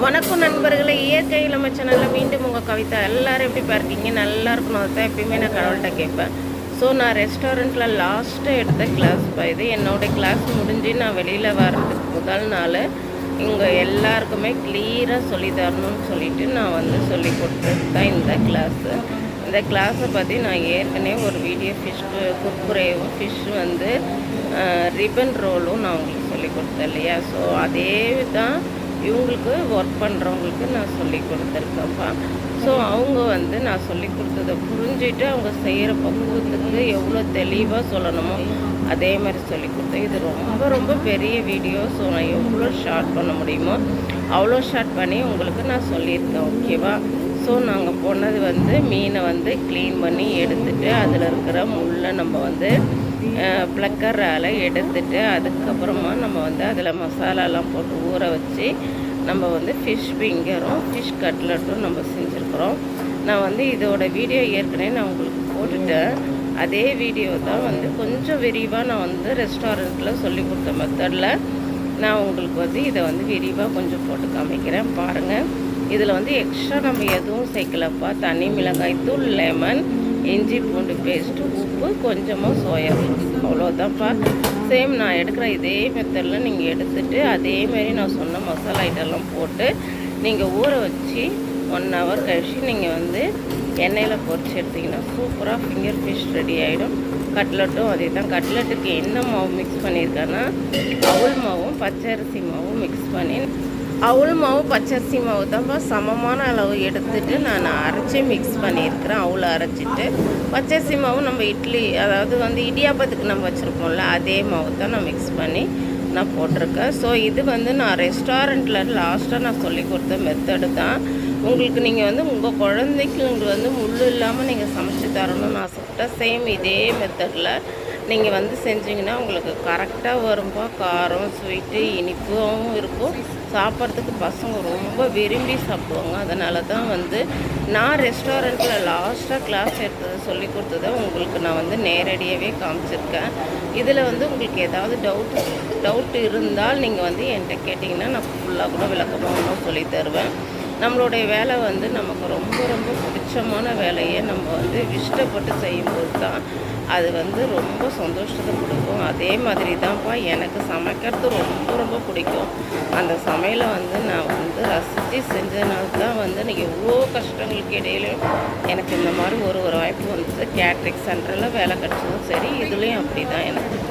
வணக்கம் நண்பர்களே, இயற்கை நம்ம சேனலில் மீண்டும் உங்கள் கவிதா. எல்லோரும் எப்படி இருக்கீங்க? நல்லா இருக்கணும். அதுதான் எப்பயுமே நான் கடவுள்கிட்ட கேட்பேன். ஸோ நான் ரெஸ்டாரண்ட்டில் லாஸ்ட்டாக எடுத்த கிளாஸ் இது. என்னோடய கிளாஸ் முடிஞ்சு நான் வெளியில் வர்றதுக்கு முதல் நாள் இங்கே எல்லாருக்குமே கிளியராக சொல்லி தரணும்னு சொல்லிவிட்டு நான் வந்து சொல்லி கொடுத்தது தான் இந்த கிளாஸு. இந்த கிளாஸை பற்றி நான் ஏற்கனவே ஒரு வீடியோ ஃபிஷ் குர்குரேவும் ஃபிஷ் வந்து ரிப்பன் ரோலும் நான் உங்களுக்கு சொல்லி கொடுத்தேன் இல்லையா? ஸோ அதே தான் இவங்களுக்கு ஒர்க் பண்ணுறவங்களுக்கு நான் சொல்லி கொடுத்துருக்கேன்ப்பா. ஸோ அவங்க வந்து நான் சொல்லி கொடுத்ததை புரிஞ்சுட்டு அவங்க செய்கிற பக்குவத்துக்கு எவ்வளோ தெளிவாக சொல்லணுமோ அதே மாதிரி சொல்லி கொடுத்தேன். இது ரொம்ப ரொம்ப பெரிய வீடியோ. ஸோ நான் எவ்வளோ ஷார்ட் பண்ண முடியுமோ அவ்வளோ ஷார்ட் பண்ணி உங்களுக்கு நான் சொல்லியிருக்கேன். ஓகேவா? ஸோ நாங்கள் போனது வந்து மீனை வந்து க்ளீன் பண்ணி எடுத்துகிட்டு அதில் இருக்கிற முள்ளை நம்ம வந்து ப்ளக்கரால் எடுத்துட்டு அதுக்கப்புறமா நம்ம வந்து அதில் மசாலாலாம் போட்டு ஊற வச்சு நம்ம வந்து ஃபிஷ் ஃபிங்கரும் ஃபிஷ் கட்லட்டும் நம்ம செஞ்சுருக்குறோம். நான் வந்து இதோட வீடியோ ஏற்கனவே நான் உங்களுக்கு போட்டுட்டேன். அதே வீடியோ தான் வந்து கொஞ்சம் விரிவாக நான் வந்து ரெஸ்டாரண்ட்டில் சொல்லி கொடுத்த மெத்தடில் நான் உங்களுக்கு வந்து இதை வந்து விரிவாக கொஞ்சம் போட்டு காமிக்கிறேன். பாருங்கள், இதில் வந்து எக்ஸ்ட்ரா நம்ம எதுவும் சேர்க்கலப்பா. தனி மிளகாய் தூள், லெமன், இஞ்சி பூண்டு பேஸ்ட்டு, உப்பு, கொஞ்சமாக சோயா சாஸ், அவ்வளோதான்ப்பா. சேம் நான் எடுக்கிற இதே மெத்தடில் நீங்கள் எடுத்துகிட்டு அதேமாரி நான் சொன்ன மசாலா ஐட்டம்லாம் போட்டு நீங்கள் ஊற வச்சு 1 hour கழிச்சு நீங்கள் வந்து எண்ணெயில் பொரிச்சு எடுத்திங்கன்னா சூப்பராக ஃபிங்கர் ஃபிஷ் ரெடி ஆகிடும். கட்லட்டும் அதே தான். கட்லட்டுக்கு என்ன மாவு மிக்ஸ் பண்ணியிருக்கேன்னா அவுள் மாவும் பச்சரிசி மாவும் மிக்ஸ் பண்ணி, அவுள் மாவு பச்சரிசி மாவு தான்ப்பா சமமான அளவு எடுத்துகிட்டு நான் அரைச்சி மிக்ஸ் பண்ணியிருக்கிறேன். அவுளை அரைச்சிட்டு பச்சரிசி மாவு நம்ம இட்லி, அதாவது வந்து இடியாப்பத்துக்கு நம்ம வச்சுருப்போம்ல, அதே மாவு தான் நான் மிக்ஸ் பண்ணி நான் போட்டிருக்கேன். ஸோ இது வந்து நான் ரெஸ்டாரண்ட்டில் லாஸ்ட்டாக நான் சொல்லி கொடுத்த மெத்தடு தான். உங்களுக்கு நீங்கள் வந்து உங்கள் குழந்தைக்கு உங்களுக்கு வந்து முள் இல்லாமல் நீங்கள் சமைச்சு தரணும்னு ஆசைப்பட்டால் சேம் இதே மெத்தடில் நீங்கள் வந்து செஞ்சிங்கன்னா உங்களுக்கு கரெக்டாக வரும்பா. காரம், ஸ்வீட்டு, இனிப்பாகவும் இருக்கும். சாப்பிட்றதுக்கு பசங்க ரொம்ப விரும்பி சாப்பிடுவாங்க. அதனால தான் வந்து நான் ரெஸ்டாரண்ட்டில் லாஸ்ட்டாக கிளாஸ் எடுத்தது சொல்லி கொடுத்ததை உங்களுக்கு நான் வந்து நேரடியாகவே காமிச்சிருக்கேன். இதில் வந்து உங்களுக்கு ஏதாவது டவுட் இருந்தால் நீங்கள் வந்து என்கிட்ட கேட்டிங்கன்னா நான் ஃபுல்லாக கூட விளக்கமாக சொல்லி தருவேன். நம்மளுடைய வேலை வந்து நமக்கு ரொம்ப ரொம்ப பிடிச்சமான வேலையை நம்ம வந்து இஷ்டப்பட்டு செய்யும்போது தான் அது வந்து ரொம்ப சந்தோஷத்தை கொடுக்கும். அதே மாதிரி தான்ப்பா எனக்கு சமைக்கிறது ரொம்ப ரொம்ப பிடிக்கும். அந்த சமையலை வந்து நான் வந்து ரசித்து செஞ்சதுனால தான் வந்து எனக்கு எவ்வளோ கஷ்டங்களுக்கு இடையிலையும் எனக்கு இந்த மாதிரி ஒரு வாய்ப்பு வந்து கேட்ரிங் சென்டரில் வேலை கிடச்சதும் சரி, இதுலேயும் அப்படி தான். எனக்கு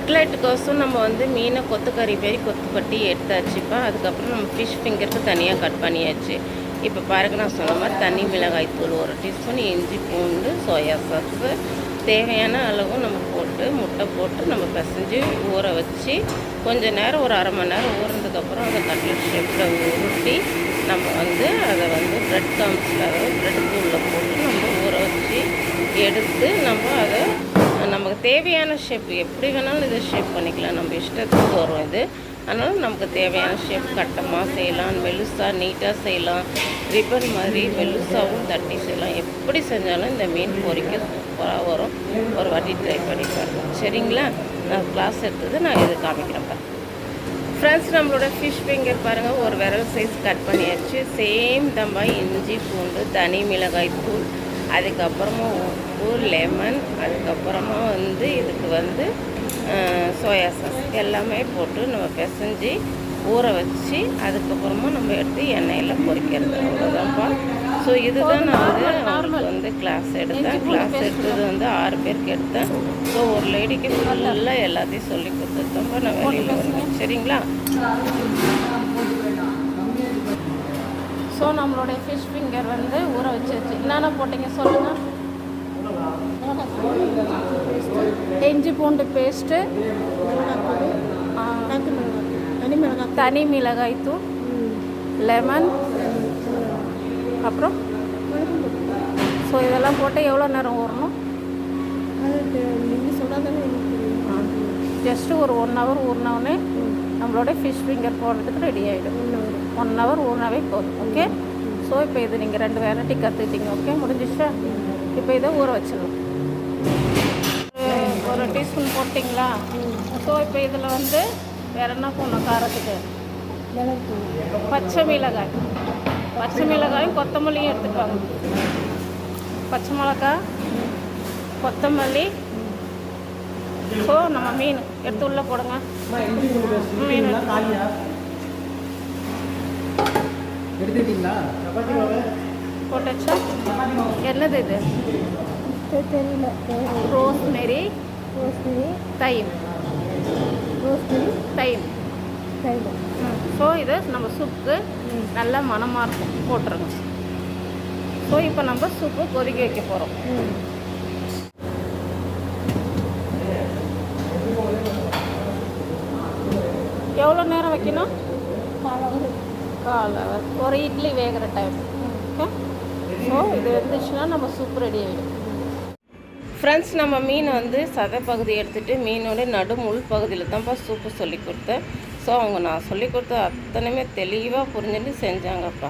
கட்லெட்டுக்கோசம் நம்ம வந்து மீனை கொத்துக்கறி மாரி கொத்துப்பட்டி எடுத்தாச்சுப்பா. அதுக்கப்புறம் நம்ம ஃபிஷ் ஃபிங்கருக்கு தனியாக கட் பண்ணியாச்சு. இப்போ பாருங்க, நான் சொன்ன மாதிரி தனி மிளகாய் தூள் 1 டீஸ்பூன், இஞ்சி பூண்டு, சோயா சாஸு தேவையான அளவு நம்ம போட்டு முட்டை போட்டு நம்ம பிசைஞ்சு ஊற வச்சு கொஞ்சம் நேரம் ஒரு 1/2 மணி நேரம் ஊறினதுக்கப்புறம் அதை கட்லெட் ஷேப்பில் உருட்டி நம்ம வந்து அதை வந்து ப்ரெட் காம்ஸில், அதாவது ப்ரெட் தூளில் போட்டு நம்ம ஊற வச்சு எடுத்து நம்ம அதை நமக்கு தேவையான ஷேப் எப்படி வேணாலும் இதை ஷேப் பண்ணிக்கலாம். நம்ம இஷ்டத்துக்கு வரும் இது. அதனால் நமக்கு தேவையான ஷேப் கட்டமாக செய்யலாம், மெலுசாக நீட்டாக செய்யலாம், ரிப்பன் மாதிரி மெலுசாகவும் தட்டி செய்யலாம். எப்படி செஞ்சாலும் இந்த மீன் பொரிக்க சூப்பராக வரும். ஒரு வாட்டி ட்ரை பண்ணி பாருங்கள். சரிங்களா? நான் கிளாஸ் எடுத்தது நான் இது காமிக்கிறேன்ப்பா. ஃப்ரெண்ட்ஸ், நம்மளோட ஃபிஷ் ஃபிங்கர் பாருங்கள், ஒரு விரல் சைஸ் கட் பண்ணியாச்சு. சேம் தம்பா இஞ்சி பூண்டு, தனி மிளகாய் தூள், அதுக்கப்புறமா உப்பு, லெமன், அதுக்கப்புறமா வந்து இதுக்கு வந்து சோயா சாஸ் எல்லாமே போட்டு நம்ம பிசைஞ்சு ஊற வச்சு அதுக்கப்புறமா நம்ம எடுத்து எண்ணெயில் பொரிக்கிறது. அவ்வளோதான்ப்பா. ஸோ இதுதான் நான் வந்து அவங்களுக்கு வந்து கிளாஸ் எடுத்தேன். கிளாஸ் எடுத்தது வந்து 6 பேருக்கு எடுத்தேன். ஸோ ஒரு லேடிக்கு ஃபுல்லாக எல்லாத்தையும் சொல்லி கொடுத்ததுதான்ப்பா நான் வெளியில் வருவேன். சரிங்களா? ஸோ நம்மளுடைய ஃபிஷ் ஃபிங்கர் வந்து ஊற வச்சாச்சு. என்னென்ன போட்டிங்க சொல்லுங்கள்? இஞ்சி பூண்டு பேஸ்ட்டு, தனி மிளகாய் தூள், லெமன், அப்புறம் ஸோ இதெல்லாம் போட்டு எவ்வளோ நேரம் ஊறணும்? ஜஸ்ட்டு ஒரு 1 hour ஊறினோடனே நம்மளோட ஃபிஷ் ஃபிங்கர் போடுறதுக்கு ரெடி ஆகிடும். 1 hour ஊறினாவே போதும். ஓகே. ஸோ இப்போ இது நீங்கள் 2 வெரைட்டி கற்றுக்கிட்டீங்க. ஓகே, முடிஞ்சிச்சா? இப்போ இதை ஊற வச்சிடலாம். 1 டீஸ்பூன் போட்டிங்களா? ஸோ இப்போ இதில் வந்து வேறு என்ன போடணும் காரத்துக்கு? பச்சை மிளகாயும் கொத்தமல்லியும் எடுத்துட்டு வாங்க. பச்சை மிளகாய், கொத்தமல்லி. ஸோ நம்ம மீன் எடுத்து உள்ளே போடுங்க. மீன் எடுத்துக்கிட்டீங்களா? போட்டாச்சா? என்னது இது? தெரியல. ரோஸ்மெரி, தைம். ஸோ இது நம்ம சூப்புக்கு நல்லா மணமாக இருக்கும், போட்டுருங்க. ஸோ இப்போ நம்ம சூப்பு கொதிக்க வைக்க போகிறோம். எவ்வளோ நேரம் வைக்கணும்? 1/4 hour. ஒரு இட்லி வேகிற டைம். ஓகே. ஸோ இது வந்துச்சுன்னா நம்ம சூப் ரெடி ஆகிடும். ஃப்ரெண்ட்ஸ், நம்ம மீனை வந்து சதை பகுதி எடுத்துகிட்டு மீனோட முள் பகுதியில் தான்ப்பா சூப்பு சொல்லி கொடுத்தேன். ஸோ அவங்க நான் சொல்லி கொடுத்த அத்தனையுமே தெளிவாக புரிஞ்சுட்டு செஞ்சாங்கப்பா.